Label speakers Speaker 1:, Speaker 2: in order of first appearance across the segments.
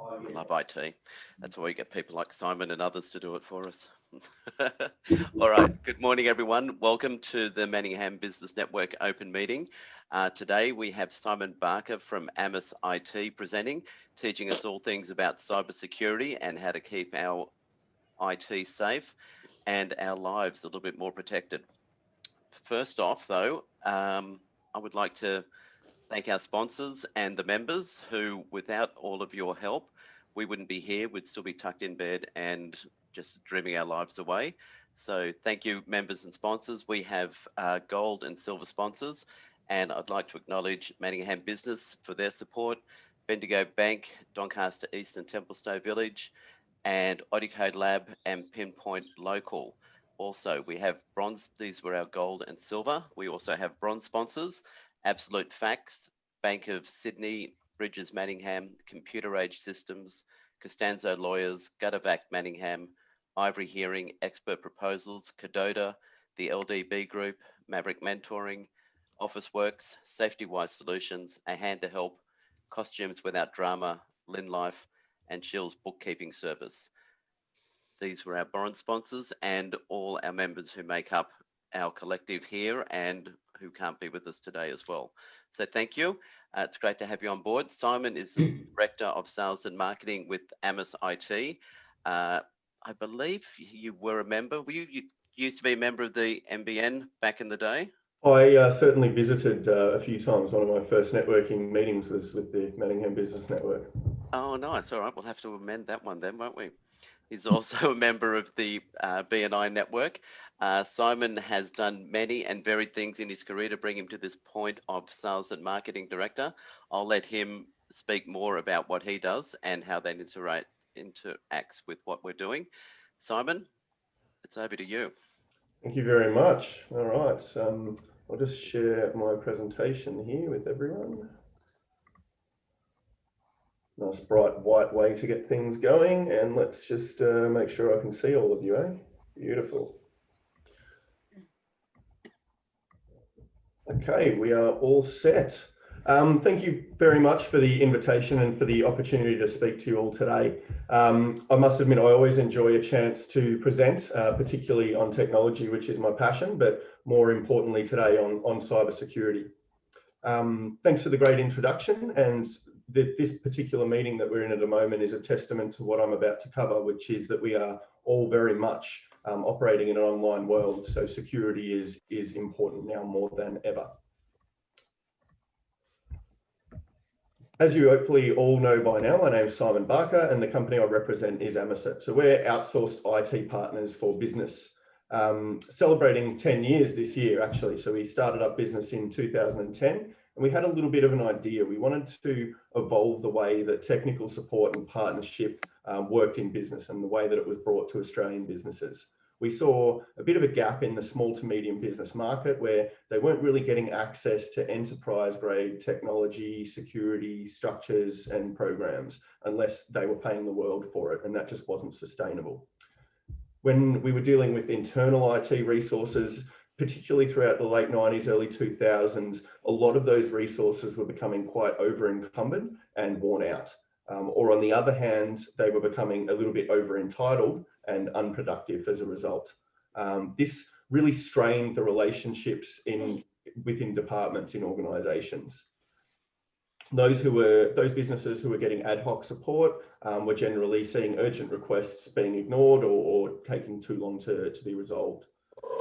Speaker 1: I love IT. That's why we get people like Simon and others to do it for us. All right, good morning everyone. Welcome to the Manningham Business Network Open Meeting. Today we have Simon Barker from amisIT presenting, teaching us all things about cybersecurity and how to keep our IT safe and our lives a little bit more protected. First off though, I would like to thank our sponsors and the members who, without all of your help, we wouldn't be here. We'd still be tucked in bed and just dreaming our lives away. So thank you, members and sponsors. We have gold and silver sponsors, and I'd like to acknowledge Manningham Business for their support, Bendigo Bank, Doncaster East and Templestowe Village, and Audicode Lab and Pinpoint Local. Also, we have bronze, these were our gold and silver. We also have bronze sponsors, Absolute Facts, Bank of Sydney, Bridges Manningham, Computer Age Systems, Costanzo Lawyers, Guttervac Manningham, Ivory Hearing, Expert Proposals, Cadota, the LDB Group, Maverick Mentoring, Officeworks, SafetyWise Solutions, A Hand to Help, Costumes Without Drama, Lynn Life, and Shill's Bookkeeping Service. These were our bronze sponsors and all our members who make up our collective here and who can't be with us today as well. So thank you. It's great to have you on board. Simon is the Director of Sales and Marketing with amisIT. I believe you were a member. You used to be a member of the MBN back in the day?
Speaker 2: I certainly visited a few times. One of my first networking meetings was with the Manningham Business Network.
Speaker 1: Oh, nice. All right, we'll have to amend that one then, won't we? He's also a member of the BNI network. Simon has done many and varied things in his career to bring him to this point of Sales and Marketing Director. I'll let him speak more about what he does and how that interacts with what we're doing. Simon, it's over to you.
Speaker 2: Thank you very much. All right, I'll just share my presentation here with everyone. Nice bright white way to get things going, and let's just make sure I can see all of you, eh? Beautiful. Okay, we are all set. Thank you very much for the invitation and for the opportunity to speak to you all today. I must admit, I always enjoy a chance to present, particularly on technology, which is my passion, but more importantly today on cybersecurity. Thanks for the great introduction, and this particular meeting that we're in at the moment is a testament to what I'm about to cover, which is that we are all very much operating in an online world, so security is important now more than ever. As you hopefully all know by now, my name is Simon Barker and the company I represent is amisIT. So we're outsourced IT partners for business, celebrating 10 years this year actually. So we started up business in 2010 and we had a little bit of an idea. We wanted to evolve the way that technical support and partnership worked in business and the way that it was brought to Australian businesses. We saw a bit of a gap in the small to medium business market where they weren't really getting access to enterprise grade technology, security structures and programs unless they were paying the world for it, and that just wasn't sustainable. When we were dealing with internal IT resources, particularly throughout the late 90s, early 2000s, a lot of those resources were becoming quite over encumbered and worn out. Or on the other hand, they were becoming a little bit over entitled and unproductive as a result. This really strained the relationships within departments in organizations. Those businesses who were getting ad hoc support were generally seeing urgent requests being ignored or taking too long to be resolved.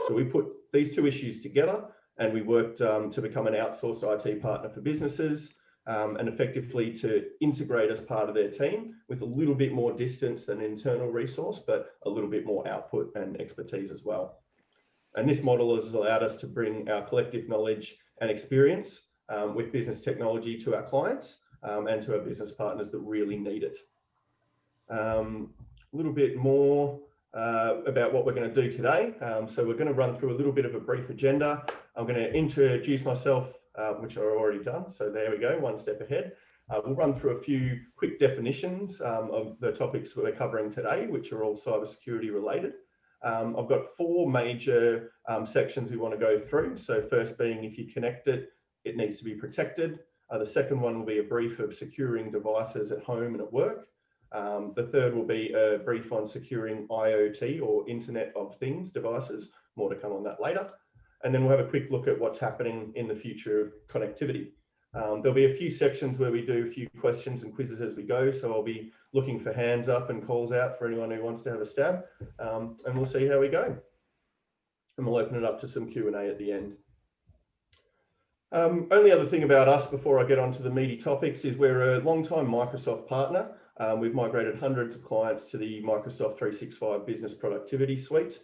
Speaker 2: So we put these two issues together and we worked to become an outsourced IT partner for businesses and effectively to integrate as part of their team with a little bit more distance than internal resource, but a little bit more output and expertise as well. And this model has allowed us to bring our collective knowledge and experience with business technology to our clients and to our business partners that really need it. A little bit more about what we're going to do today. So we're going to run through a little bit of a brief agenda. I'm going to introduce myself, which I've already done. So there we go, one step ahead. We'll run through a few quick definitions of the topics we're covering today, which are all cybersecurity related. I've got four major sections we want to go through. So first being, if you connect it, it needs to be protected. The second one will be a brief of securing devices at home and at work. The third will be a brief on securing IoT or Internet of Things devices. More to come on that later. And then we'll have a quick look at what's happening in the future of connectivity. There'll be a few sections where we do a few questions and quizzes as we go. So I'll be looking for hands up and calls out for anyone who wants to have a stab. And we'll see how we go. And we'll open it up to some Q&A at the end. Only other thing about us before I get on to the meaty topics is we're a long-time Microsoft partner. We've migrated hundreds of clients to the Microsoft 365 Business Productivity Suite.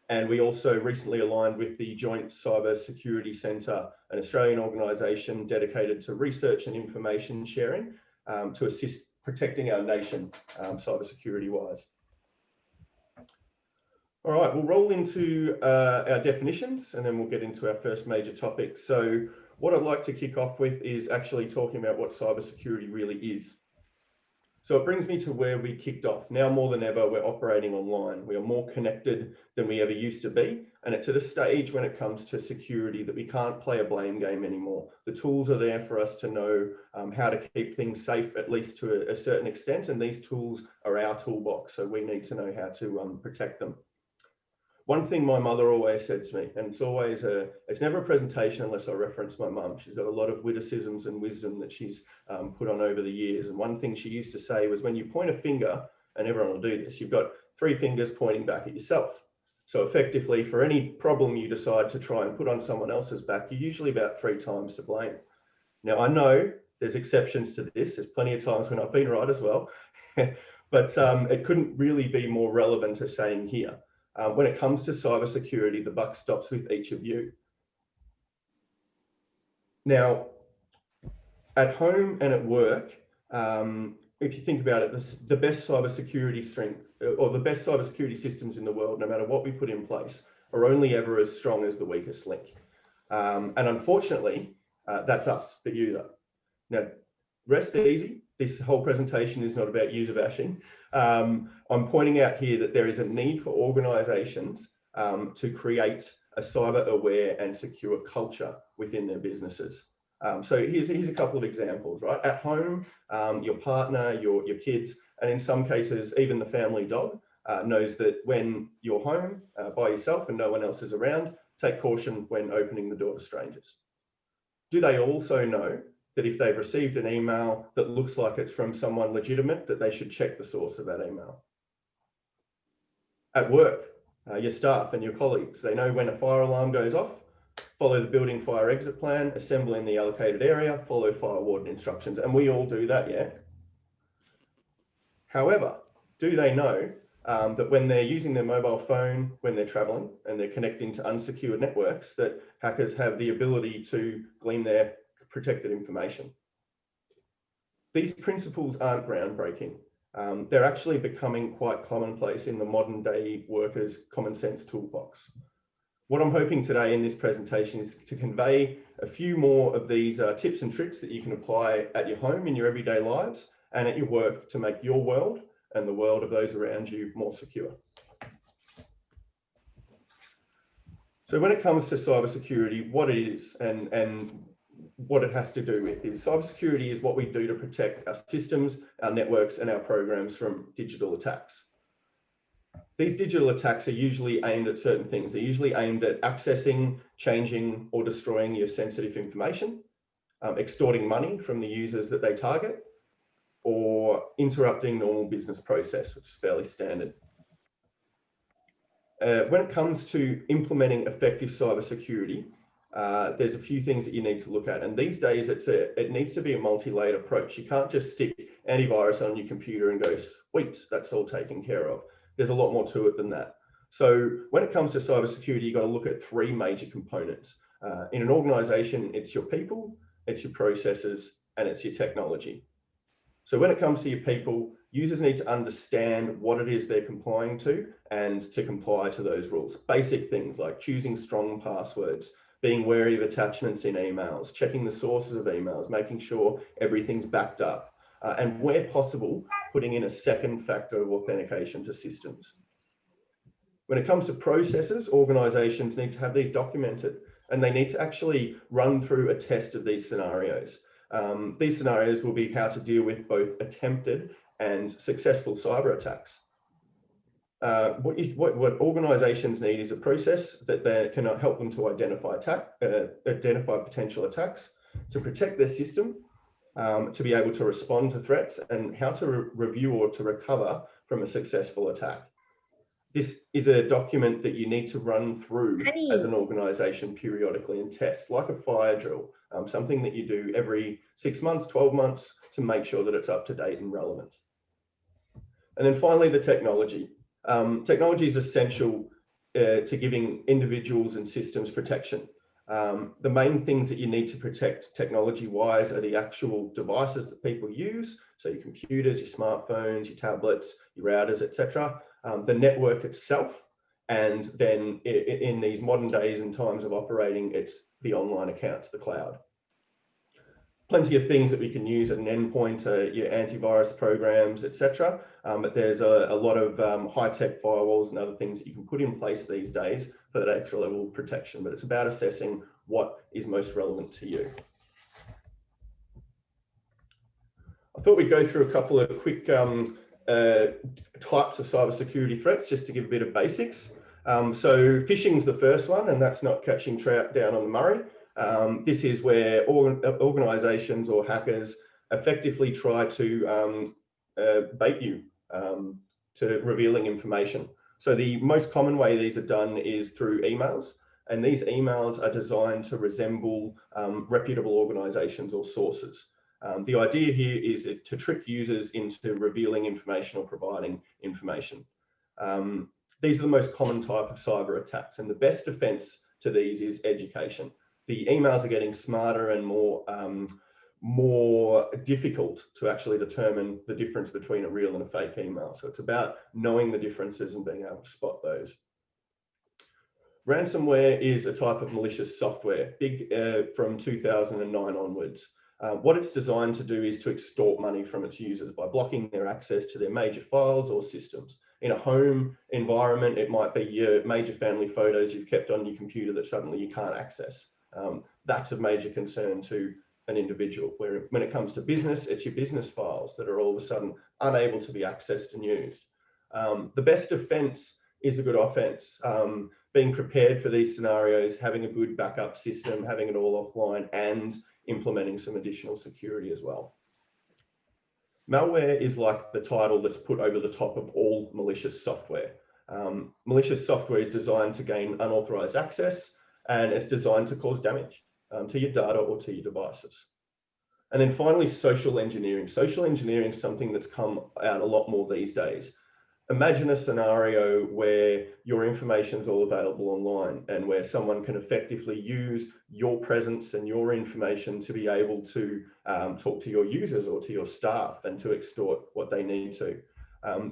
Speaker 2: And we also recently aligned with the Joint Cyber Security Centre, an Australian organisation dedicated to research and information sharing to assist protecting our nation cyber security wise. All right, we'll roll into our definitions and then we'll get into our first major topic. So what I'd like to kick off with is actually talking about what cybersecurity really is. So it brings me to where we kicked off. Now more than ever, we're operating online. We are more connected than we ever used to be. And it's at a stage when it comes to security that we can't play a blame game anymore. The tools are there for us to know how to keep things safe, at least to a certain extent. And these tools are our toolbox. So we need to know how to protect them. One thing my mother always said to me, and it's never a presentation unless I reference my mum. She's got a lot of witticisms and wisdom that she's put on over the years. And one thing she used to say was, when you point a finger, and everyone will do this, you've got 3 fingers pointing back at yourself. So effectively, for any problem you decide to try and put on someone else's back, you're usually about 3 times to blame. Now, I know there's exceptions to this. There's plenty of times when I've been right as well, but it couldn't really be more relevant to saying here. When it comes to cybersecurity, the buck stops with each of you. Now, at home and at work, if you think about it, the best cybersecurity strength or the best cybersecurity systems in the world, no matter what we put in place, are only ever as strong as the weakest link. And unfortunately, that's us, the user. Now, rest easy. This whole presentation is not about user bashing. I'm pointing out here that there is a need for organisations to create a cyber aware and secure culture within their businesses. So here's a couple of examples, right? At home, your partner, your kids, and in some cases, even the family dog knows that when you're home by yourself and no one else is around, take caution when opening the door to strangers. Do they also know that if they've received an email that looks like it's from someone legitimate, that they should check the source of that email? At work, your staff and your colleagues, they know when a fire alarm goes off, follow the building fire exit plan, assemble in the allocated area, follow fire warden instructions, and we all do that, yeah? However, do they know that when they're using their mobile phone, when they're traveling and they're connecting to unsecured networks, that hackers have the ability to glean their protected information? These principles aren't groundbreaking. They're actually becoming quite commonplace in the modern day workers' common sense toolbox. What I'm hoping today in this presentation is to convey a few more of these tips and tricks that you can apply at your home in your everyday lives and at your work to make your world and the world of those around you more secure. So when it comes to cybersecurity, what it is and what it has to do with is cybersecurity is what we do to protect our systems, our networks, and our programs from digital attacks. These digital attacks are usually aimed at certain things. They're usually aimed at accessing, changing, or destroying your sensitive information, extorting money from the users that they target, or interrupting normal business process, which is fairly standard. When it comes to implementing effective cybersecurity, there's a few things that you need to look at. And these days, it needs to be a multi-layered approach. You can't just stick antivirus on your computer and go, sweet, that's all taken care of. There's a lot more to it than that. So when it comes to cybersecurity, you've got to look at 3 major components. In an organization, it's your people, it's your processes, and it's your technology. So when it comes to your people, users need to understand what it is they're complying to and to comply to those rules. Basic things like choosing strong passwords, being wary of attachments in emails, checking the sources of emails, making sure everything's backed up, and where possible, putting in a second factor of authentication to systems. When it comes to processes, organizations need to have these documented, and they need to actually run through a test of these scenarios. These scenarios will be how to deal with both attempted and successful cyber attacks. What organizations need is a process that can help them to identify potential attacks, to protect their system, to be able to respond to threats, and how to review or to recover from a successful attack. This is a document that you need to run through as an organization periodically and test, like a fire drill, something that you do every 6 months, 12 months to make sure that it's up to date and relevant. And then finally, the technology. Technology is essential to giving individuals and systems protection. The main things that you need to protect technology-wise are the actual devices that people use, so your computers, your smartphones, your tablets, your routers, etc. The network itself, and then in these modern days and times of operating, it's the online accounts, the cloud. Plenty of things that we can use at an endpoint, your antivirus programs, etc. But there's a lot of high-tech firewalls and other things that you can put in place these days for that extra level of protection. But it's about assessing what is most relevant to you. I thought we'd go through a couple of quick types of cybersecurity threats, just to give a bit of basics. So phishing is the first one, and that's not catching trout down on the Murray. This is where organizations or hackers effectively try to bait you to revealing information. So the most common way these are done is through emails, and these emails are designed to resemble reputable organizations or sources. The idea here is to trick users into revealing information or providing information. These are the most common type of cyber attacks, and the best defense to these is education. The emails are getting smarter and more difficult to actually determine the difference between a real and a fake email. So it's about knowing the differences and being able to spot those. Ransomware is a type of malicious software, big from 2009 onwards. What it's designed to do is to extort money from its users by blocking their access to their major files or systems. In a home environment, it might be your major family photos you've kept on your computer that suddenly you can't access. That's of major concern to an individual. Where when it comes to business, it's your business files that are all of a sudden unable to be accessed and used. The best defense is a good offense. Being prepared for these scenarios, having a good backup system, having it all offline, and implementing some additional security as well. Malware is like the title that's put over the top of all malicious software. Malicious software is designed to gain unauthorized access, and it's designed to cause damage to your data or to your devices. And then finally, social engineering. Social engineering is something that's come out a lot more these days. Imagine a scenario where your information is all available online and where someone can effectively use your presence and your information to be able to talk to your users or to your staff and to extort what they need to.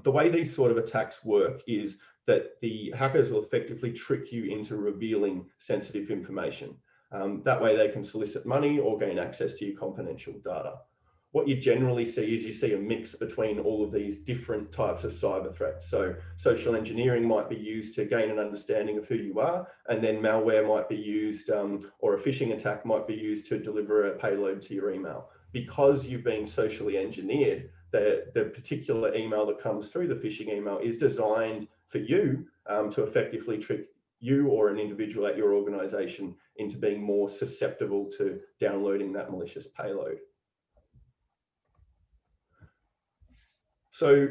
Speaker 2: The way these sort of attacks work is that the hackers will effectively trick you into revealing sensitive information. That way they can solicit money or gain access to your confidential data. What you generally see is you see a mix between all of these different types of cyber threats. So social engineering might be used to gain an understanding of who you are, and then malware might be used, or a phishing attack might be used to deliver a payload to your email. Because you've been socially engineered, the particular email that comes through the phishing email is designed for you to effectively trick you or an individual at your organization into being more susceptible to downloading that malicious payload. So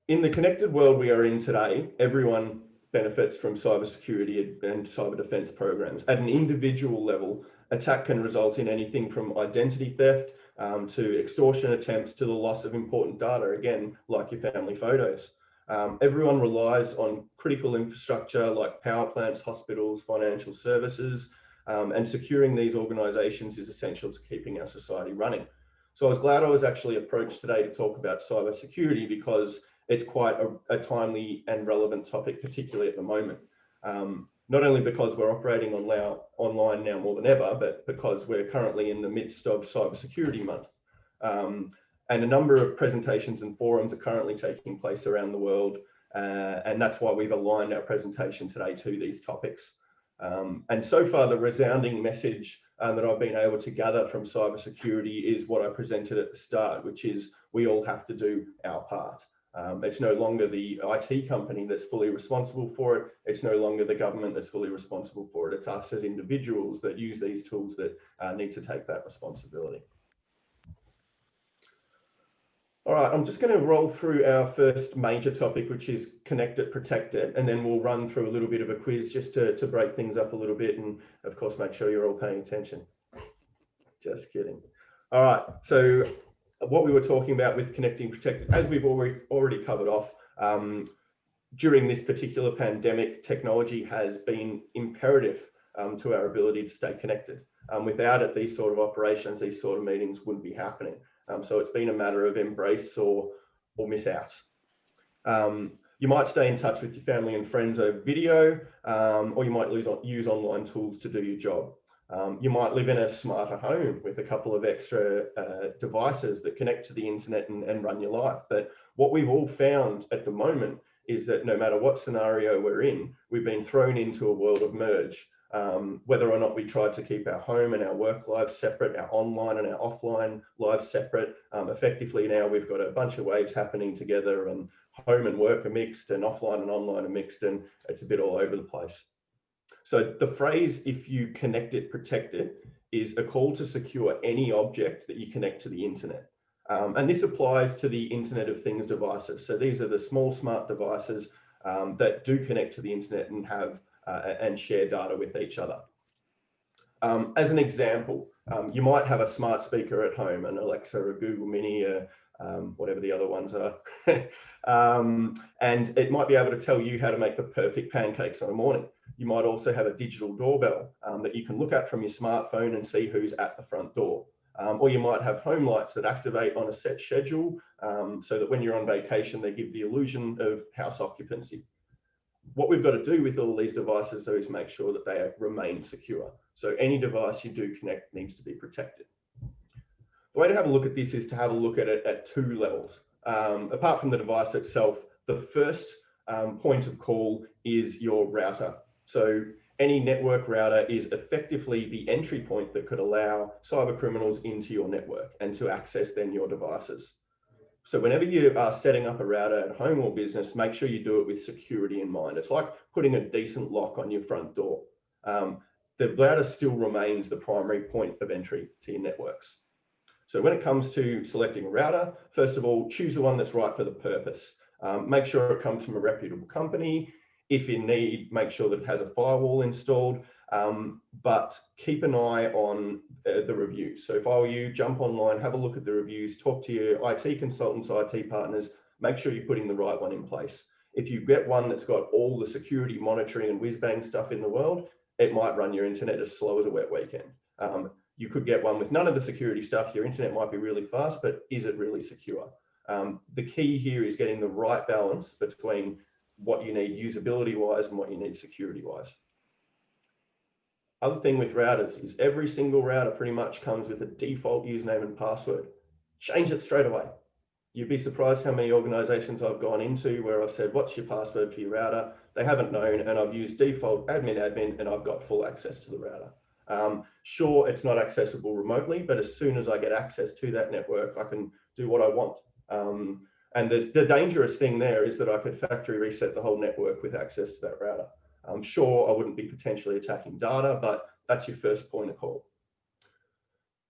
Speaker 2: in the connected world we are in today, everyone benefits from cybersecurity and cyber defense programs. At an individual level, attack can result in anything from identity theft to extortion attempts to the loss of important data, again, like your family photos. Everyone relies on critical infrastructure like power plants, hospitals, financial services, and securing these organizations is essential to keeping our society running. So I was glad I was actually approached today to talk about cybersecurity because it's quite a timely and relevant topic, particularly at the moment. Not only because we're operating online now more than ever, but because we're currently in the midst of Cybersecurity Month. And a number of presentations and forums are currently taking place around the world. And that's why we've aligned our presentation today to these topics. And so far, the resounding message that I've been able to gather from cybersecurity is what I presented at the start, which is we all have to do our part. It's no longer the IT company that's fully responsible for it. It's no longer the government that's fully responsible for it. It's us as individuals that use these tools that need to take that responsibility. All right, I'm just going to roll through our first major topic, which is connect it, protect it, and then we'll run through a little bit of a quiz just to break things up a little bit, and of course, make sure you're all paying attention. Just kidding. All right, so what we were talking about with connecting, protected, as we've already covered off, during this particular pandemic, technology has been imperative to our ability to stay connected. Without it, these sort of operations, these sort of meetings wouldn't be happening. So it's been a matter of embrace or miss out. You might stay in touch with your family and friends over video, or you might use online tools to do your job. You might live in a smarter home with a couple of extra devices that connect to the internet and run your life. But what we've all found at the moment is that no matter what scenario we're in, we've been thrown into a world of merge. Whether or not we tried to keep our home and our work lives separate, our online and our offline lives separate, effectively now we've got a bunch of waves happening together, and home and work are mixed, and offline and online are mixed, and it's a bit all over the place. So the phrase, if you connect it, protect it, is a call to secure any object that you connect to the internet. And this applies to the Internet of Things devices. So these are the small smart devices that do connect to the internet and have and share data with each other. As an example, you might have a smart speaker at home, an Alexa, a Google Mini, whatever the other ones are, and it might be able to tell you how to make the perfect pancakes on a morning. You might also have a digital doorbell that you can look at from your smartphone and see who's at the front door. Or you might have home lights that activate on a set schedule so that when you're on vacation, they give the illusion of house occupancy. What we've got to do with all these devices, though, is make sure that they remain secure. So any device you do connect needs to be protected. The way to have a look at this is to have a look at it at two levels. Apart from the device itself, the first point of call is your router. So any network router is effectively the entry point that could allow cyber criminals into your network and to access then your devices. So whenever you are setting up a router at home or business, make sure you do it with security in mind. It's like putting a decent lock on your front door. The router still remains the primary point of entry to your networks. So when it comes to selecting a router, first of all, choose the one that's right for the purpose. Make sure it comes from a reputable company. If in need, make sure that it has a firewall installed, but keep an eye on the reviews. So if I were you, jump online, have a look at the reviews, talk to your IT consultants, IT partners, make sure you're putting the right one in place. If you get one that's got all the security monitoring and whiz-bang stuff in the world, it might run your internet as slow as a wet weekend. You could get one with none of the security stuff. Your internet might be really fast, but is it really secure? The key here is getting the right balance between what you need usability-wise and what you need security-wise. Other thing with routers is every single router pretty much comes with a default username and password. Change it straight away. You'd be surprised how many organizations I've gone into where I've said, what's your password for your router? They haven't known, and I've used default admin, and I've got full access to the router. Sure, it's not accessible remotely, but as soon as I get access to that network, I can do what I want. And the dangerous thing there is that I could factory reset the whole network with access to that router. I'm sure I wouldn't be potentially attacking data, but that's your first point of call.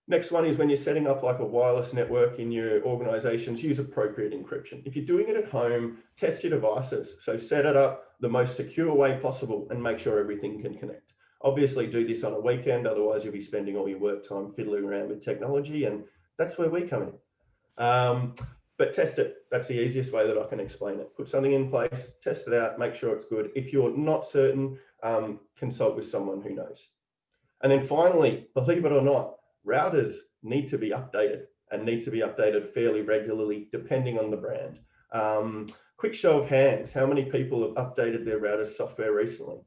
Speaker 2: Next one is when you're setting up like a wireless network in your organizations, use appropriate encryption. If you're doing it at home, test your devices. So set it up the most secure way possible and make sure everything can connect. Obviously do this on a weekend, otherwise you'll be spending all your work time fiddling around with technology, and that's where we come in. But test it. That's the easiest way that I can explain it. Put something in place, test it out, make sure it's good. If you're not certain, consult with someone who knows. And then finally, believe it or not, routers need to be updated and need to be updated fairly regularly, depending on the brand. Quick show of hands, how many people have updated their router software recently?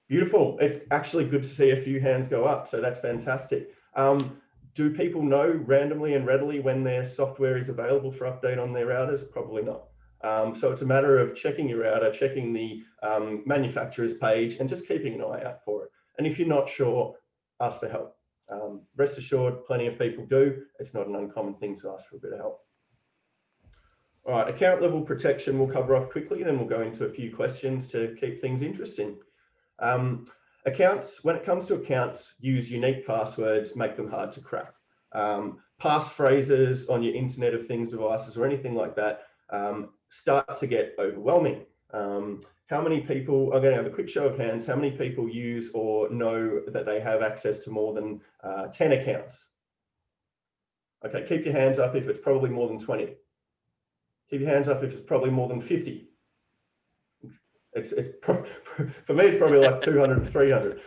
Speaker 2: Beautiful. It's actually good to see a few hands go up, so that's fantastic. Do people know randomly and readily when their software is available for update on their routers? Probably not. So it's a matter of checking your router, checking the manufacturer's page, and just keeping an eye out for it. And if you're not sure, ask for help. Rest assured, plenty of people do. It's not an uncommon thing to ask for a bit of help. All right, account level protection we'll cover off quickly, then we'll go into a few questions to keep things interesting. Accounts, when it comes to accounts, use unique passwords, make them hard to crack. Passphrases on your Internet of Things devices or anything like that start to get overwhelming. How many people, I'm going to have a quick show of hands, how many people use or know that they have access to more than 10 accounts? Okay, keep your hands up if it's probably more than 20. Keep your hands up if it's probably more than 50. For me, it's probably like 200, 300.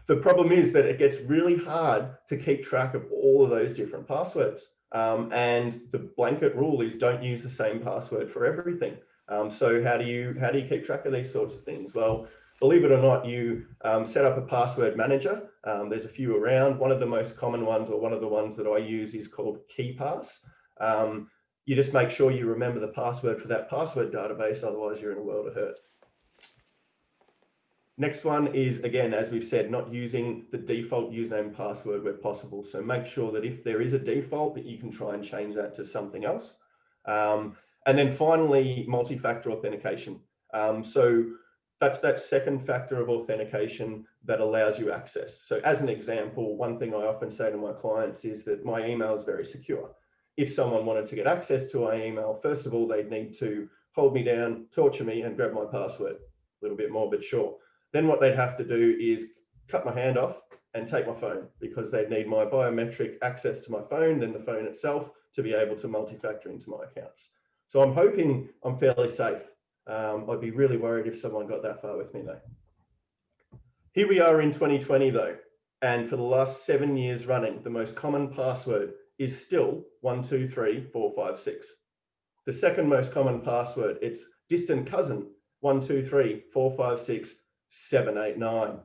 Speaker 2: The problem is that it gets really hard to keep track of all of those different passwords. And the blanket rule is don't use the same password for everything. So how do you keep track of these sorts of things? Well, believe it or not, you set up a password manager. There's a few around. One of the most common ones, or one of the ones that I use, is called KeyPass. You just make sure you remember the password for that password database, otherwise you're in a world of hurt. Next one is, again, as we've said, not using the default username and password where possible. So make sure that if there is a default, that you can try and change that to something else. And then finally, multi-factor authentication. So that's that second factor of authentication that allows you access. So as an example, one thing I often say to my clients is that my email is very secure. If someone wanted to get access to my email, first of all, they'd need to hold me down, torture me, and grab my password. A little bit more, but sure. Then what they'd have to do is cut my hand off and take my phone, because they'd need my biometric access to my phone, then the phone itself, to be able to multi-factor into my accounts. So I'm hoping I'm fairly safe. I'd be really worried if someone got that far with me though. Here we are in 2020 though, and for the last 7 years running, the most common password is still 123456. The second most common password, it's distant cousin 1234567889.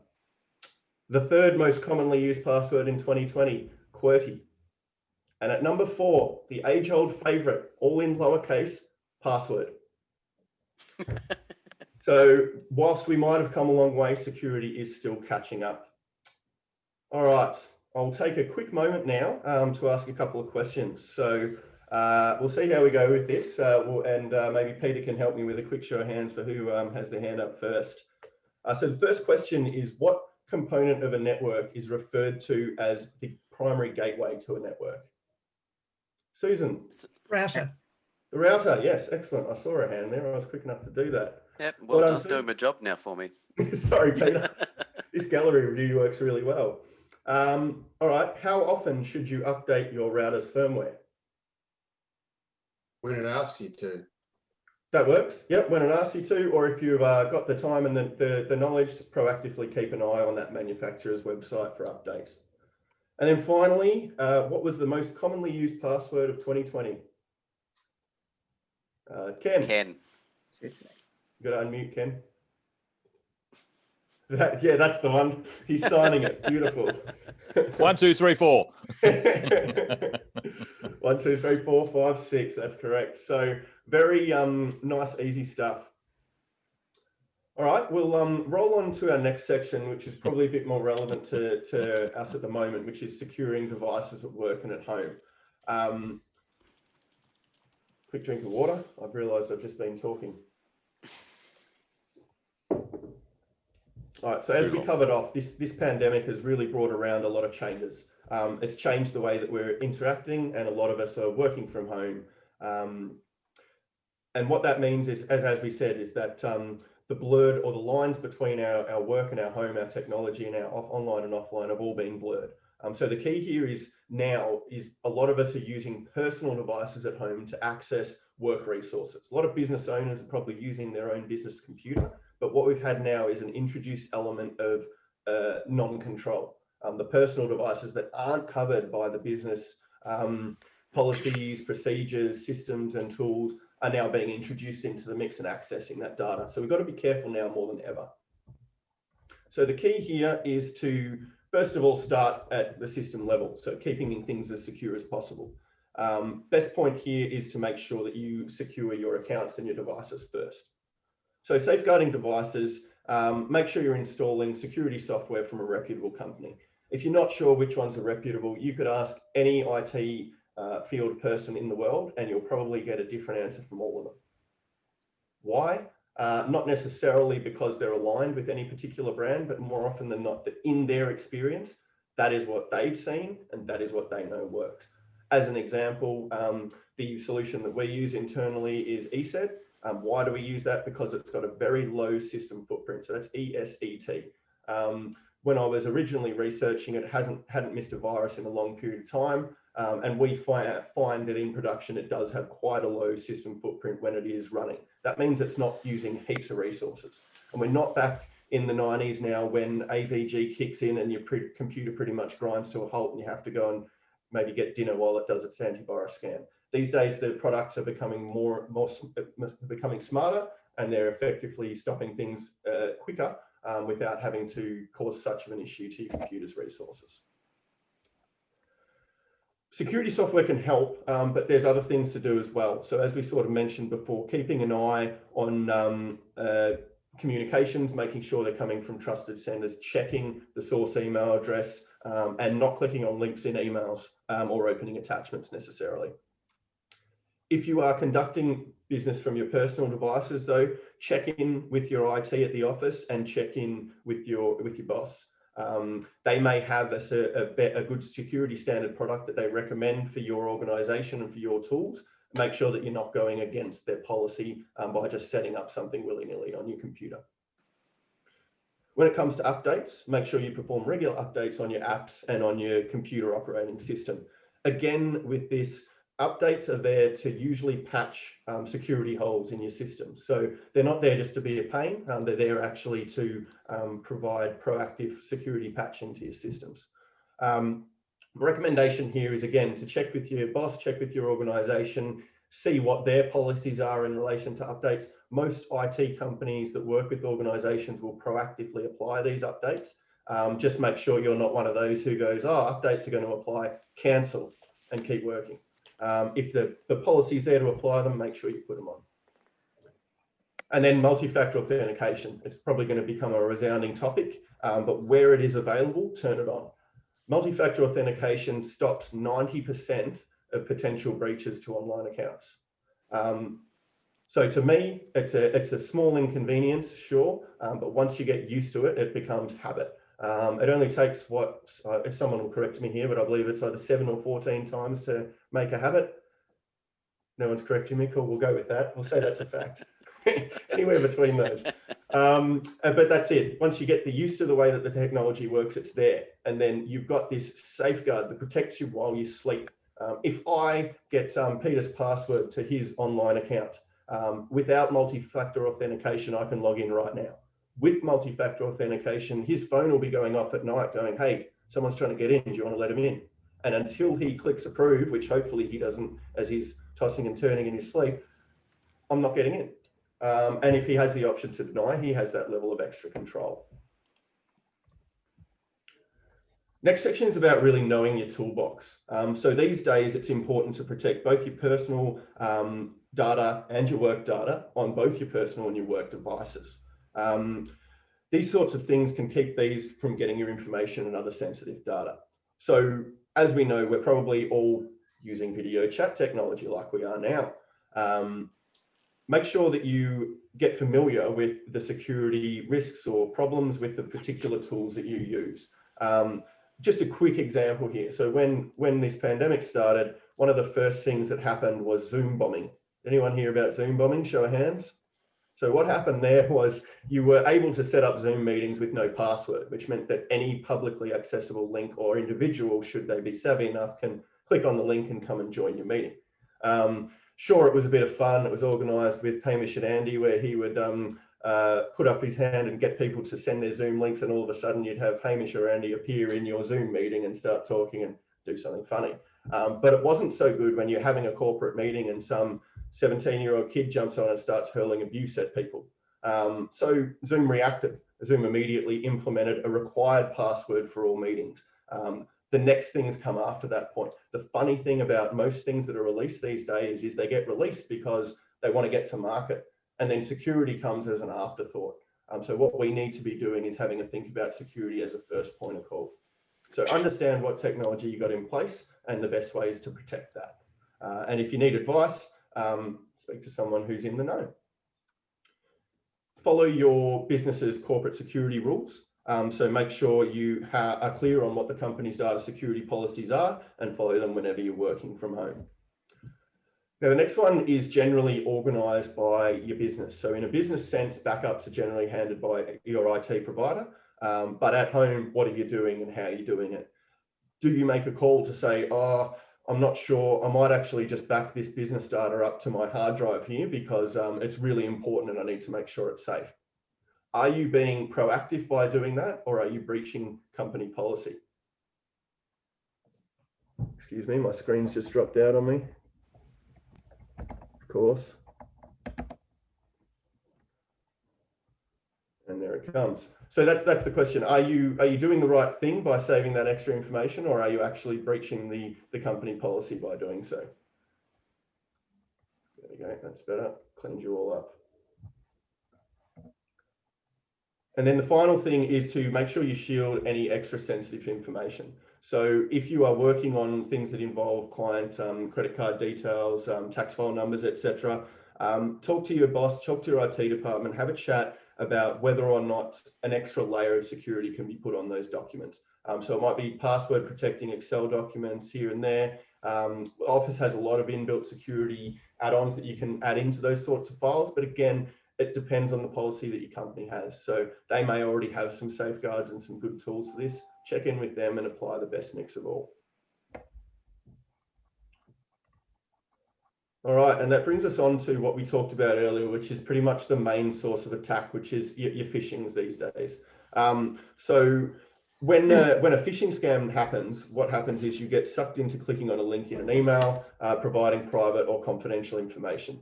Speaker 2: The third most commonly used password in 2020, QWERTY. And at number 4, the age-old favorite, all in lowercase, password. So whilst we might have come a long way, security is still catching up. All right, I'll take a quick moment now to ask a couple of questions. So we'll see how we go with this, and maybe Peter can help me with a quick show of hands for who has their hand up first. So the first question is, what component of a network is referred to as the primary gateway to a network? Susan?
Speaker 3: Router.
Speaker 2: The router, yes, excellent. I saw a hand there. I was quick enough to do that.
Speaker 1: Yep, well done, doing my job now for me.
Speaker 2: Sorry, Peter. This gallery review works really well. All right, how often should you update your router's firmware?
Speaker 4: When it asks you to.
Speaker 2: That works, yep, when it asks you to, or if you've got the time and the knowledge to proactively keep an eye on that manufacturer's website for updates. And then finally, what was the most commonly used password of 2020? Ken.
Speaker 1: Ken.
Speaker 2: You got to unmute, Ken. Yeah, that's the one. He's signing it. Beautiful.
Speaker 5: 1, 2, 3, 4.
Speaker 2: 1, 2, 3, 4, 5, 6. That's correct. So very nice, easy stuff. All right, we'll roll on to our next section, which is probably a bit more relevant to us at the moment, which is securing devices at work and at home. Quick drink of water. I've realised I've just been talking. All right, so as we covered off, this pandemic has really brought around a lot of changes. It's changed the way that we're interacting, and a lot of us are working from home. And what that means is, as we said, is that the blurred, or the lines between our work and our home, our technology and our online and offline have all been blurred. So the key here is a lot of us are using personal devices at home to access work resources. A lot of business owners are probably using their own business computer, but what we've had now is an introduced element of non-control. The personal devices that aren't covered by the business policies, procedures, systems and tools are now being introduced into the mix and accessing that data. So we've got to be careful now more than ever. So the key here is to, first of all, start at the system level. So keeping things as secure as possible. Best point here is to make sure that you secure your accounts and your devices first. So safeguarding devices, make sure you're installing security software from a reputable company. If you're not sure which ones are reputable, you could ask any IT field person in the world and you'll probably get a different answer from all of them. Why? Not necessarily because they're aligned with any particular brand, but more often than not, that in their experience, that is what they've seen and that is what they know works. As an example, the solution that we use internally is ESET. Why do we use that? Because it's got a very low system footprint. So that's ESET. When I was originally researching it, hadn't missed a virus in a long period of time. And we find that in production, it does have quite a low system footprint when it is running. That means it's not using heaps of resources. And we're not back in the 90s now when AVG kicks in and your computer pretty much grinds to a halt and you have to go and maybe get dinner while it does its antivirus scan. These days, the products are becoming becoming smarter, and they're effectively stopping things quicker without having to cause such of an issue to your computer's resources. Security software can help, but there's other things to do as well. So as we sort of mentioned before, keeping an eye on communications, making sure they're coming from trusted senders, checking the source email address, and not clicking on links in emails or opening attachments necessarily. If you are conducting business from your personal devices, though, check in with your IT at the office and check in with your boss. They may have a good security standard product that they recommend for your organization and for your tools. Make sure that you're not going against their policy by just setting up something willy-nilly on your computer. When it comes to updates, make sure you perform regular updates on your apps and on your computer operating system. Again, with this, updates are there to usually patch security holes in your system. So they're not there just to be a pain, they're there actually to provide proactive security patching to your systems. Recommendation here is, again, to check with your boss, check with your organization, see what their policies are in relation to updates. Most IT companies that work with organizations will proactively apply these updates. Just make sure you're not one of those who goes, oh, updates are going to apply, cancel, and keep working. If the policy is there to apply them, make sure you put them on. And then multi-factor authentication. It's probably going to become a resounding topic, but where it is available, turn it on. Multi-factor authentication stops 90% of potential breaches to online accounts. So to me, it's a small inconvenience, sure, but once you get used to it, it becomes habit. It only takes if someone will correct me here, but I believe it's either 7 or 14 times to make a habit. No one's correcting me, cool, we'll go with that. We'll say that's a fact. Anywhere between those. But that's it. Once you get used to the way that the technology works, it's there. And then you've got this safeguard that protects you while you sleep. If I get Peter's password to his online account, without multi-factor authentication, I can log in right now. With multi-factor authentication, his phone will be going off at night going, hey, someone's trying to get in, do you want to let him in? And until he clicks approve, which hopefully he doesn't as he's tossing and turning in his sleep, I'm not getting in. And if he has the option to deny, he has that level of extra control. Next section is about really knowing your toolbox. So these days, it's important to protect both your personal data and your work data on both your personal and your work devices. These sorts of things can keep these from getting your information and other sensitive data. So as we know, we're probably all using video chat technology like we are now. Make sure that you get familiar with the security risks or problems with the particular tools that you use. Just a quick example here. So when this pandemic started, one of the first things that happened was Zoom bombing. Anyone hear about Zoom bombing? Show of hands. So what happened there was you were able to set up Zoom meetings with no password, which meant that any publicly accessible link or individual, should they be savvy enough, can click on the link and come and join your meeting. Sure, it was a bit of fun. It was organised with Hamish and Andy, where he would put up his hand and get people to send their Zoom links, and all of a sudden you'd have Hamish or Andy appear in your Zoom meeting and start talking and do something funny. But it wasn't so good when you're having a corporate meeting and some 17-year-old kid jumps on and starts hurling abuse at people. So Zoom reacted. Zoom immediately implemented a required password for all meetings. The next things come after that point. The funny thing about most things that are released these days is they get released because they want to get to market, and then security comes as an afterthought. So what we need to be doing is having a think about security as a first point of call. So understand what technology you got in place and the best ways to protect that. And if you need advice, speak to someone who's in the know. Follow your business's corporate security rules. So make sure you are clear on what the company's data security policies are and follow them whenever you're working from home. Now, the next one is generally organised by your business. So in a business sense, backups are generally handled by your IT provider. But at home, what are you doing and how are you doing it? Do you make a call to say, oh, I'm not sure, I might actually just back this business data up to my hard drive here because it's really important and I need to make sure it's safe. Are you being proactive by doing that, or are you breaching company policy? Excuse me, my screen's just dropped out on me. Of course. And there it comes. So that's the question. Are you doing the right thing by saving that extra information, or are you actually breaching the company policy by doing so? There we go, that's better. Cleaned you all up. And then the final thing is to make sure you shield any extra sensitive information. So if you are working on things that involve client credit card details, tax file numbers, etc., talk to your boss, talk to your IT department, have a chat about whether or not an extra layer of security can be put on those documents. So it might be password protecting Excel documents here and there. Office has a lot of inbuilt security add-ons that you can add into those sorts of files, but again, it depends on the policy that your company has. So they may already have some safeguards and some good tools for this. Check in with them and apply the best mix of all. All right, and that brings us on to what we talked about earlier, which is pretty much the main source of attack, which is your phishings these days. So when a phishing scam happens, what happens is you get sucked into clicking on a link in an email, providing private or confidential information.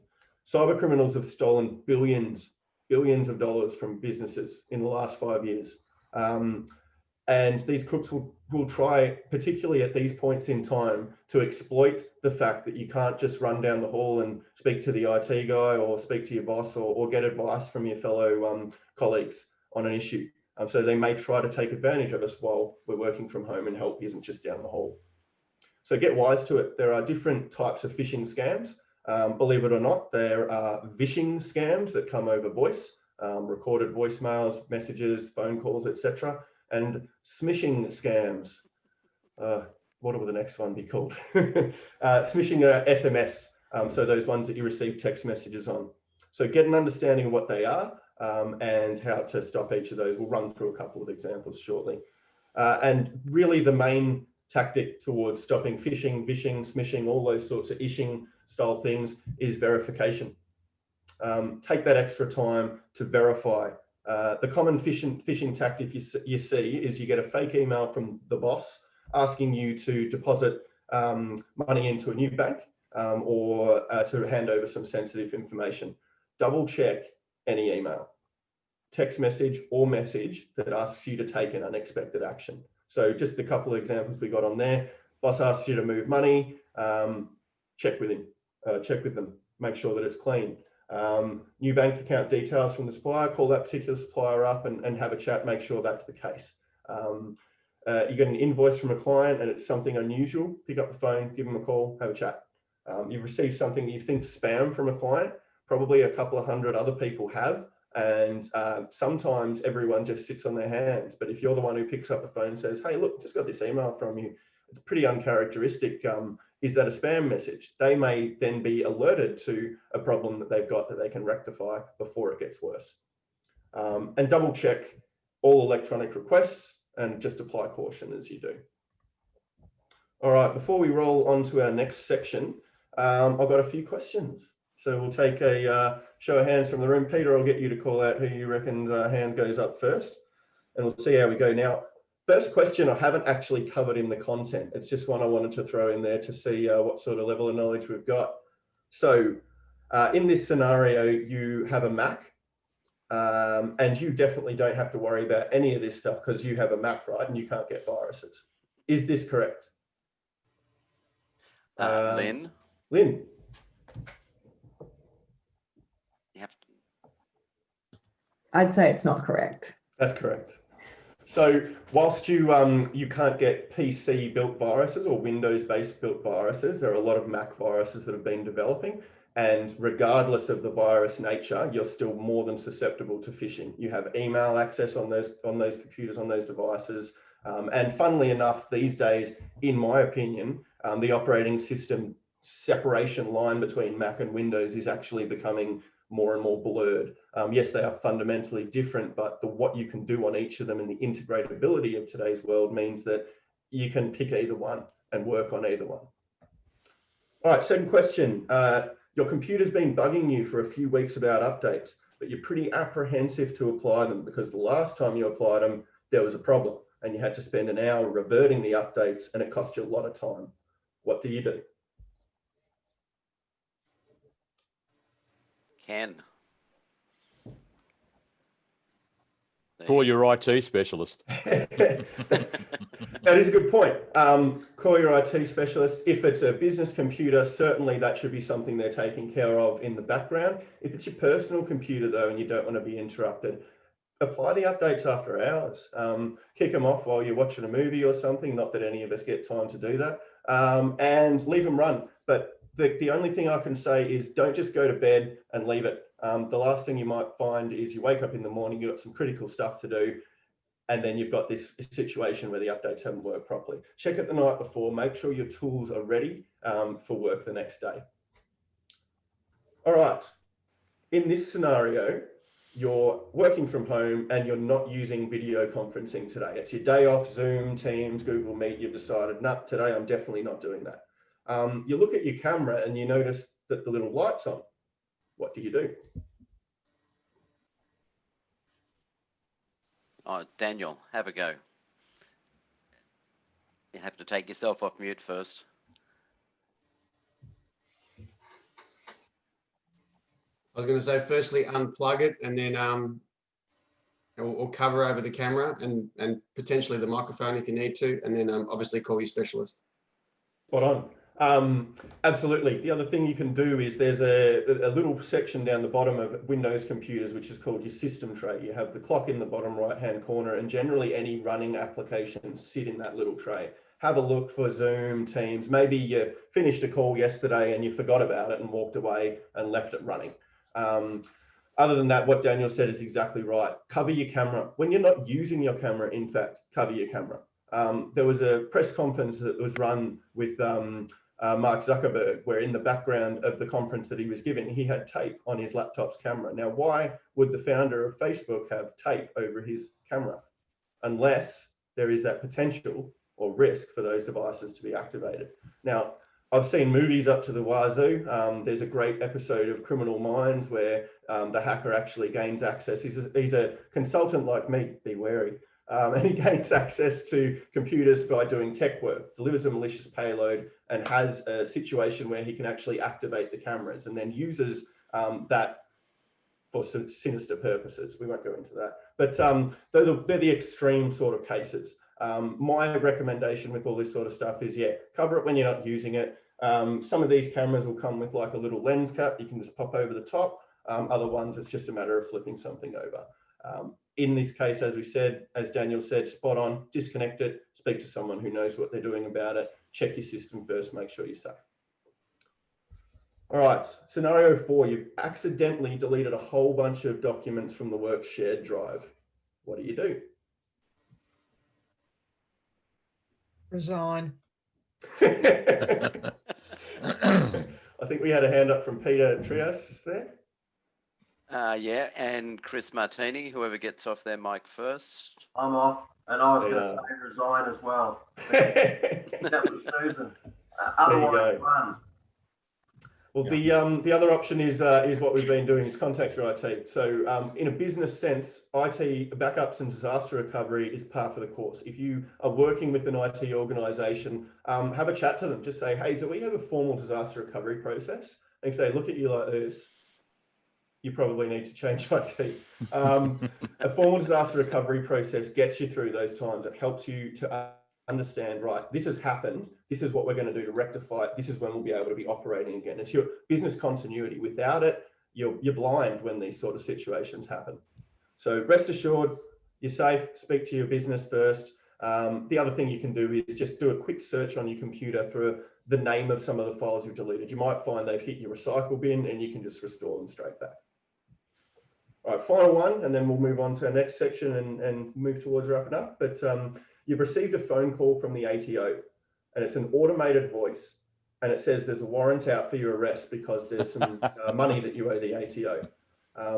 Speaker 2: Cyber criminals have stolen billions of dollars from businesses in the last 5 years. And these crooks will try, particularly at these points in time, to exploit the fact that you can't just run down the hall and speak to the IT guy or speak to your boss or get advice from your fellow colleagues on an issue. So they may try to take advantage of us while we're working from home, and help isn't just down the hall. So get wise to it. There are different types of phishing scams. Believe it or not, there are phishing scams that come over voice, recorded voicemails, messages, phone calls, etc. And smishing scams. What will the next one be called? Smishing SMS. So those ones that you receive text messages on. So get an understanding of what they are and how to stop each of those. We'll run through a couple of examples shortly. And really the main tactic towards stopping phishing, vishing, smishing, all those sorts of ishing style things is verification. Take that extra time to verify. The common phishing tactic you see is you get a fake email from the boss asking you to deposit money into a new bank or to hand over some sensitive information. Double check any email, text message or message that asks you to take an unexpected action. So just a couple of examples we got on there. Boss asks you to move money, check with him, check with them, make sure that it's clean. New bank account details from the supplier, call that particular supplier up and have a chat, make sure that's the case. You get an invoice from a client and it's something unusual, pick up the phone, give them a call, have a chat. You've received something you think spam from a client, probably a couple of hundred other people have, and sometimes everyone just sits on their hands. But if you're the one who picks up the phone and says, hey, look, just got this email from you, it's pretty uncharacteristic. Is that a spam message? They may then be alerted to a problem that they've got that they can rectify before it gets worse. And double check all electronic requests and just apply caution as you do. All right, before we roll on to our next section, I've got a few questions. So we'll take a show of hands from the room. Peter, I'll get you to call out who you reckon's hand goes up first, and we'll see how we go now. First question I haven't actually covered in the content. It's just one I wanted to throw in there to see what sort of level of knowledge we've got. So in this scenario, you have a Mac and you definitely don't have to worry about any of this stuff because you have a Mac, right? And you can't get viruses. Is this correct?
Speaker 1: Lynn?
Speaker 2: Lynn?
Speaker 3: I'd say it's not correct.
Speaker 2: That's correct. So whilst you can't get PC built viruses or Windows based built viruses, there are a lot of Mac viruses that have been developing. And regardless of the virus nature, you're still more than susceptible to phishing. You have email access on those computers, on those devices. And funnily enough, these days, in my opinion, the operating system separation line between Mac and Windows is actually becoming more and more blurred. Yes, they are fundamentally different, but what you can do on each of them and the integratability of today's world means that you can pick either one and work on either one. All right, second question. Your computer's been bugging you for a few weeks about updates, but you're pretty apprehensive to apply them because the last time you applied them, there was a problem and you had to spend an hour reverting the updates and it cost you a lot of time. What do you do?
Speaker 1: Ken.
Speaker 5: Call your IT specialist.
Speaker 2: That is a good point. Call your IT specialist. If it's a business computer, certainly that should be something they're taking care of in the background. If it's your personal computer though, and you don't want to be interrupted, apply the updates after hours. Kick them off while you're watching a movie or something, not that any of us get time to do that, and leave them run. But the only thing I can say is don't just go to bed and leave it. The last thing you might find is you wake up in the morning, you've got some critical stuff to do, and then you've got this situation where the updates haven't worked properly. Check it the night before, make sure your tools are ready for work the next day. All right, in this scenario, you're working from home and you're not using video conferencing today. It's your day off, Zoom, Teams, Google Meet, you've decided, no, today I'm definitely not doing that. You look at your camera and you notice that the little light's on. What do you do?
Speaker 1: Oh, Daniel, have a go. You have to take yourself off mute first.
Speaker 3: I was going to say, firstly, unplug it and then or cover over the camera and potentially the microphone if you need to, and then obviously call your specialist.
Speaker 2: Spot on. Absolutely. The other thing you can do is there's a little section down the bottom of Windows computers, which is called your system tray. You have the clock in the bottom right-hand corner, and generally any running applications sit in that little tray. Have a look for Zoom, Teams. Maybe you finished a call yesterday and you forgot about it and walked away and left it running. Other than that, what Daniel said is exactly right. Cover your camera. When you're not using your camera, in fact, cover your camera. There was a press conference that was run with Mark Zuckerberg, where in the background of the conference that he was giving, he had tape on his laptop's camera. Now, why would the founder of Facebook have tape over his camera? Unless there is that potential or risk for those devices to be activated. Now, I've seen movies up to the wazoo. There's a great episode of Criminal Minds where the hacker actually gains access. He's a consultant like me, be wary. And he gains access to computers by doing tech work, delivers a malicious payload, and has a situation where he can actually activate the cameras and then uses that for some sinister purposes. We won't go into that. But they're the extreme sort of cases. My recommendation with all this sort of stuff is, yeah, cover it when you're not using it. Some of these cameras will come with like a little lens cap you can just pop over the top. Other ones, it's just a matter of flipping something over. In this case, as we said, as Daniel said, spot on, disconnect it, speak to someone who knows what they're doing about it, check your system first, make sure you're safe. All right, scenario 4, you've accidentally deleted a whole bunch of documents from the work shared drive. What do you do?
Speaker 4: Resign.
Speaker 2: I think we had a hand up from Peter Trias there.
Speaker 1: Yeah, and Chris Martini, whoever gets off their mic first.
Speaker 6: I'm off, and I was going to say resign as well. That was Susan. Otherwise, run.
Speaker 2: Well, the other option is what we've been doing is contact your IT. So in a business sense, IT backups and disaster recovery is par for the course. If you are working with an IT organization, have a chat to them. Just say, hey, do we have a formal disaster recovery process? And if they look at you like this, you probably need to change IT. A formal disaster recovery process gets you through those times. It helps you to understand, right, this has happened. This is what we're going to do to rectify it. This is when we'll be able to be operating again. It's your business continuity. Without it, you're blind when these sort of situations happen. So rest assured, you're safe. Speak to your business first. The other thing you can do is just do a quick search on your computer for the name of some of the files you've deleted. You might find they've hit your recycle bin and you can just restore them straight back. All right, final one, and then we'll move on to our next section and move towards wrapping up. But you've received a phone call from the ATO, and it's an automated voice, and it says there's a warrant out for your arrest because there's some money that you owe the ATO.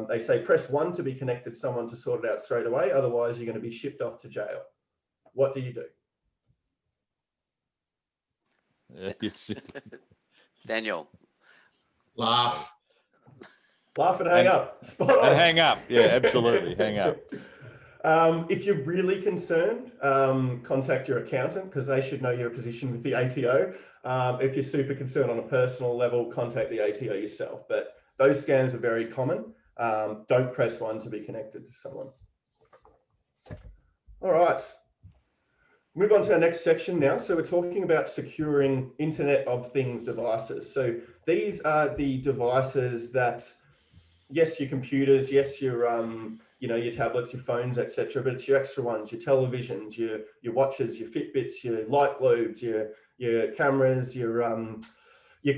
Speaker 2: They say press 1 to be connected to someone to sort it out straight away, otherwise you're going to be shipped off to jail. What do you do?
Speaker 1: Daniel.
Speaker 3: Laugh.
Speaker 2: Laugh and hang up. Spot on.
Speaker 5: And hang up. Yeah, absolutely. Hang up.
Speaker 2: If you're really concerned, contact your accountant because they should know your position with the ATO. If you're super concerned on a personal level, contact the ATO yourself. But those scams are very common. Don't press 1 to be connected to someone. All right. Move on to our next section now. So we're talking about securing Internet of Things devices. So these are the devices that, yes, your computers, yes, your your tablets, your phones, etc. But it's your extra ones, your televisions, your watches, your Fitbits, your light globes, your cameras, your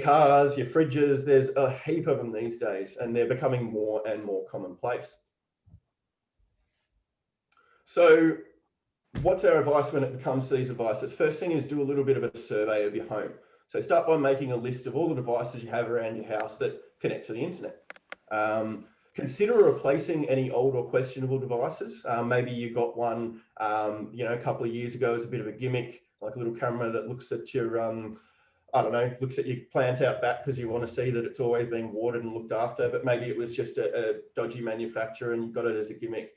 Speaker 2: cars, your fridges. There's a heap of them these days, and they're becoming more and more commonplace. So what's our advice when it comes to these devices? First thing is do a little bit of a survey of your home. So start by making a list of all the devices you have around your house that connect to the internet. Consider replacing any old or questionable devices. Maybe you got one, a couple of years ago as a bit of a gimmick, like a little camera that looks at your, looks at your plant out back because you want to see that it's always being watered and looked after. But maybe it was just a dodgy manufacturer and you got it as a gimmick.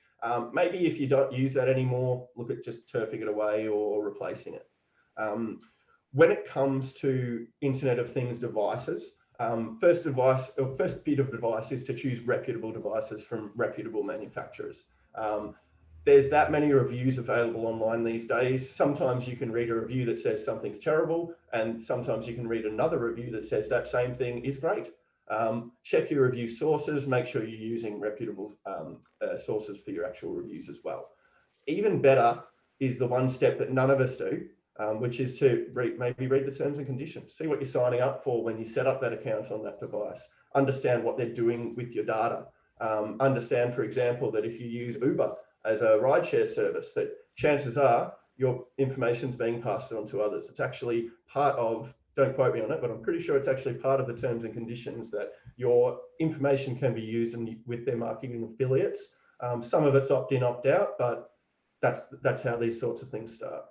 Speaker 2: Maybe if you don't use that anymore, look at just turfing it away or replacing it. When it comes to Internet of Things devices, first bit of advice is to choose reputable devices from reputable manufacturers. There's that many reviews available online these days. Sometimes you can read a review that says something's terrible, and sometimes you can read another review that says that same thing is great. Check your review sources, make sure you're using reputable sources for your actual reviews as well. Even better is the one step that none of us do, which is to maybe read the terms and conditions. See what you're signing up for when you set up that account on that device. Understand what they're doing with your data. Understand, for example, that if you use Uber as a rideshare service, that chances are your information's being passed on to others. It's actually part of, don't quote me on it, but I'm pretty sure it's actually part of the terms and conditions that your information can be used with their marketing affiliates. Some of it's opt-in, opt-out, but that's how these sorts of things start.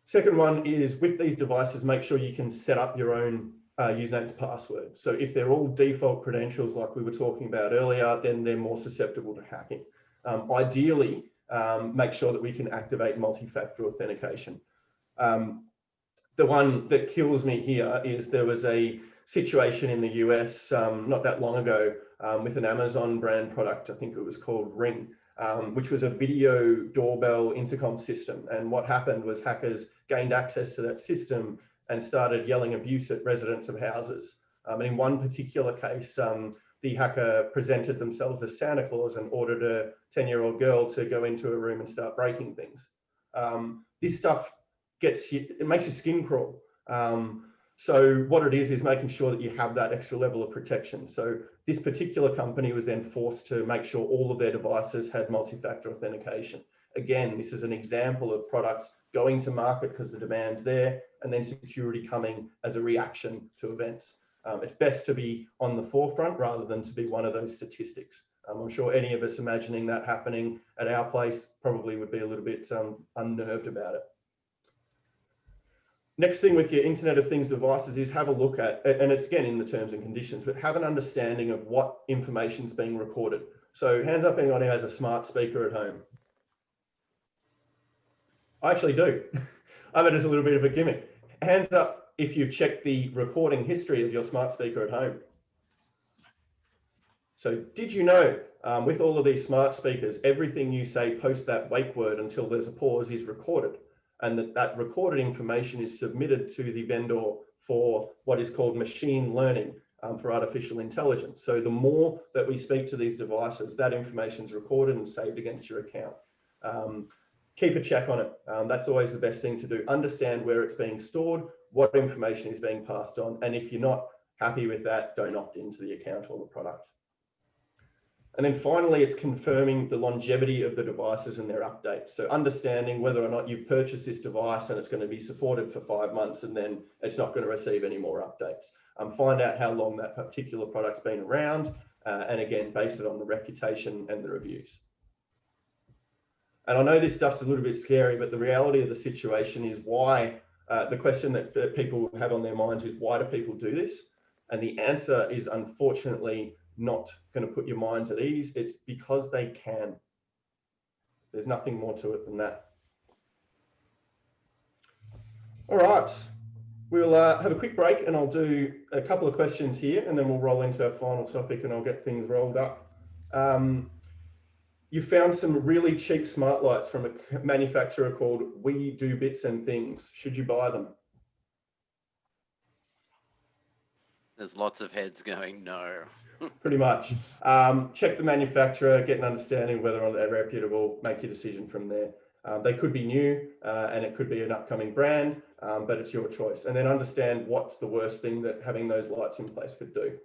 Speaker 2: Second one is with these devices, make sure you can set up your own username and password. So if they're all default credentials like we were talking about earlier, then they're more susceptible to hacking. Ideally, make sure that we can activate multi-factor authentication. The one that kills me here is there was a situation in the US not that long ago with an Amazon brand product, I think it was called Ring, which was a video doorbell intercom system. And what happened was hackers gained access to that system and started yelling abuse at residents of houses. And in one particular case, the hacker presented themselves as Santa Claus and ordered a 10-year-old girl to go into a room and start breaking things. This stuff it makes your skin crawl. So what it is making sure that you have that extra level of protection. So this particular company was then forced to make sure all of their devices had multi-factor authentication. Again, this is an example of products going to market because the demand's there, and then security coming as a reaction to events. It's best to be on the forefront rather than to be one of those statistics. I'm sure any of us imagining that happening at our place probably would be a little bit unnerved about it. Next thing with your Internet of Things devices is have a look at, and it's again in the terms and conditions, but have an understanding of what information is being recorded. So hands up anyone who has a smart speaker at home. I actually do. I mean, it's a little bit of a gimmick. Hands up if you've checked the recording history of your smart speaker at home. So did you know with all of these smart speakers, everything you say post that wake word until there's a pause is recorded, and that recorded information is submitted to the vendor for what is called machine learning. for artificial intelligence. So the more that we speak to these devices, that information is recorded and saved against your account. Keep a check on it. That's always the best thing to do. Understand where it's being stored, what information is being passed on. And if you're not happy with that, don't opt into the account or the product. And then finally, it's confirming the longevity of the devices and their updates. So understanding whether or not you've purchased this device and it's going to be supported for 5 months and then it's not going to receive any more updates. Find out how long that particular product's been around, and again, base it on the reputation and the reviews. And I know this stuff's a little bit scary, but the reality of the situation is why, the question that people have on their minds is, why do people do this? And the answer is unfortunately not going to put your minds at ease. It's because they can. There's nothing more to it than that. All right, we'll have a quick break and I'll do a couple of questions here and then we'll roll into our final topic and I'll get things rolled up. You found some really cheap smart lights from a manufacturer called We Do Bits and Things. Should you buy them?
Speaker 1: There's lots of heads going, no.
Speaker 2: Pretty much. Check the manufacturer, get an understanding whether or not they're reputable, make your decision from there. They could be new and it could be an upcoming brand, but it's your choice. And then understand what's the worst thing that having those lights in place could do.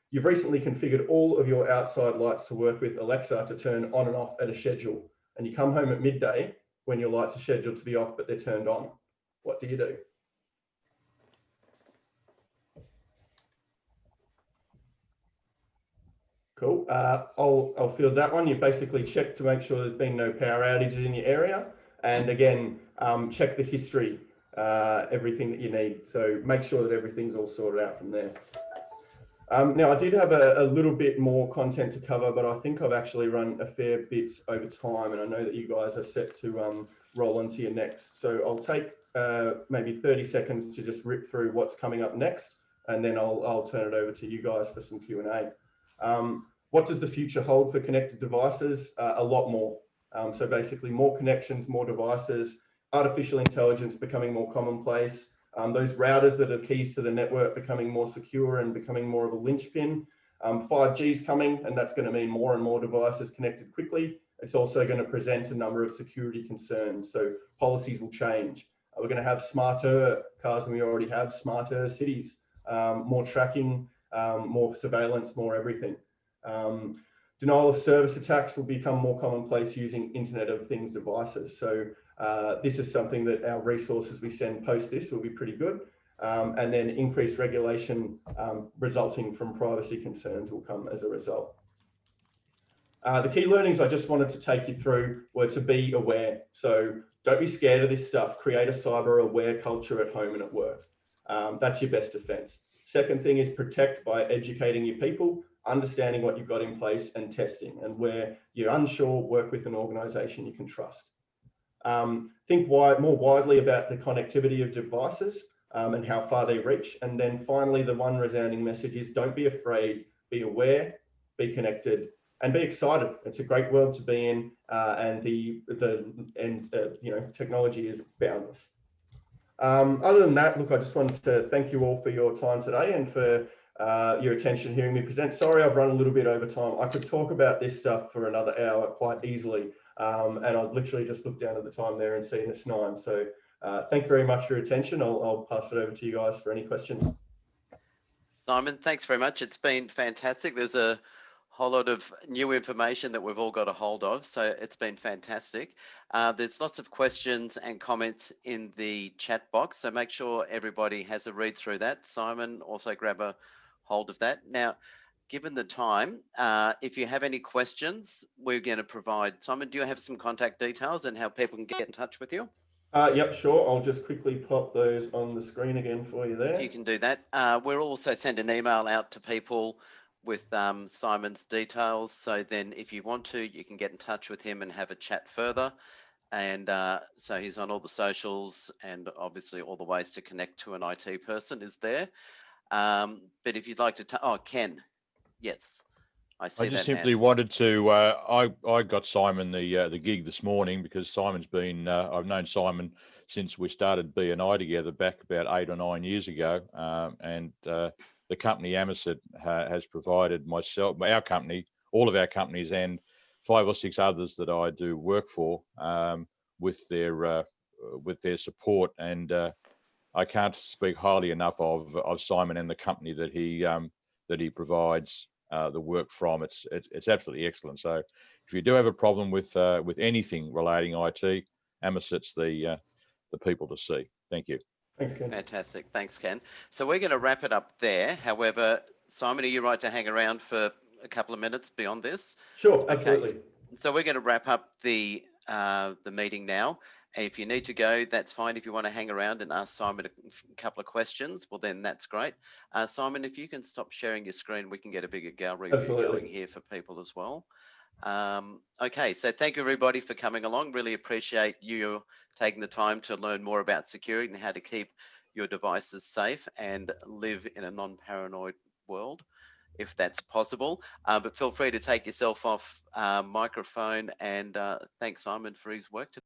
Speaker 2: You've recently configured all of your outside lights to work with Alexa to turn on and off at a schedule. And you come home at midday when your lights are scheduled to be off, but they're turned on. What do you do? Cool. I'll field that one. You basically check to make sure there's been no power outages in your area. And again, check the history, everything that you need. So make sure that everything's all sorted out from there. Now, I did have a little bit more content to cover, but I think I've actually run a fair bit over time. And I know that you guys are set to roll on to your next. So I'll take maybe 30 seconds to just rip through what's coming up next. And then I'll turn it over to you guys for some Q&A. What does the future hold for connected devices? A lot more. So basically more connections, more devices, artificial intelligence becoming more commonplace, those routers that are keys to the network becoming more secure and becoming more of a linchpin. 5G is coming, and that's going to mean more and more devices connected quickly. It's also going to present a number of security concerns. So policies will change. We're going to have smarter cars than we already have, smarter cities, more tracking, more surveillance, more everything. Denial of service attacks will become more commonplace using Internet of Things devices. So this is something that our resources we send post this will be pretty good. And then increased regulation resulting from privacy concerns will come as a result. The key learnings I just wanted to take you through were to be aware. So don't be scared of this stuff. Create a cyber aware culture at home and at work. That's your best defense. Second thing is protect by educating your people, understanding what you've got in place and testing, and where you're unsure, work with an organization you can trust. Think more widely about the connectivity of devices and how far they reach. And then finally, the one resounding message is don't be afraid, be aware, be connected, and be excited. It's a great world to be in, and technology is boundless. Other than that, look, I just wanted to thank you all for your time today and for your attention hearing me present. Sorry, I've run a little bit over time. I could talk about this stuff for another hour quite easily. And I've literally just looked down at the time there and seen it's 9. So thank you very much for your attention. I'll pass it over to you guys for any questions.
Speaker 1: Simon, thanks very much. It's been fantastic. There's a whole lot of new information that we've all got a hold of. So it's been fantastic. There's lots of questions and comments in the chat box. So make sure everybody has a read through that. Simon, also grab a hold of that. Now, given the time, if you have any questions, we're going to provide. Simon, do you have some contact details and how people can get in touch with you?
Speaker 2: Yep, sure. I'll just quickly pop those on the screen again for you there.
Speaker 1: If you can do that. We'll also send an email out to people with Simon's details. So then if you want to, you can get in touch with him and have a chat further. And so he's on all the socials, and obviously all the ways to connect to an IT person is there. But if you'd like to, Ken, yes. I
Speaker 5: just simply wanted to, I got Simon the gig this morning because Simon's been, I've known Simon since we started BNI together back about 8 or 9 years ago. The company amisIT has provided myself, our company, all of our companies, and 5 or 6 others that I do work for with their support. And I can't speak highly enough of Simon and the company that he provides the work from. It's absolutely excellent. So if you do have a problem with anything relating IT, amisIT's the people to see. Thank you.
Speaker 2: Thanks, Ken.
Speaker 1: Fantastic. Thanks, Ken. So we're going to wrap it up there. However, Simon, are you right to hang around for a couple of minutes beyond this?
Speaker 2: Sure, absolutely.
Speaker 1: Okay. So we're going to wrap up the meeting now. If you need to go, that's fine. If you want to hang around and ask Simon a couple of questions, well, then that's great. Simon, if you can stop sharing your screen, we can get a bigger gallery view going here for people as well. Okay, so thank you everybody for coming along. Really appreciate you taking the time to learn more about security and how to keep your devices safe and live in a non-paranoid world, if that's possible. But feel free to take yourself off microphone, and thanks Simon for his work today.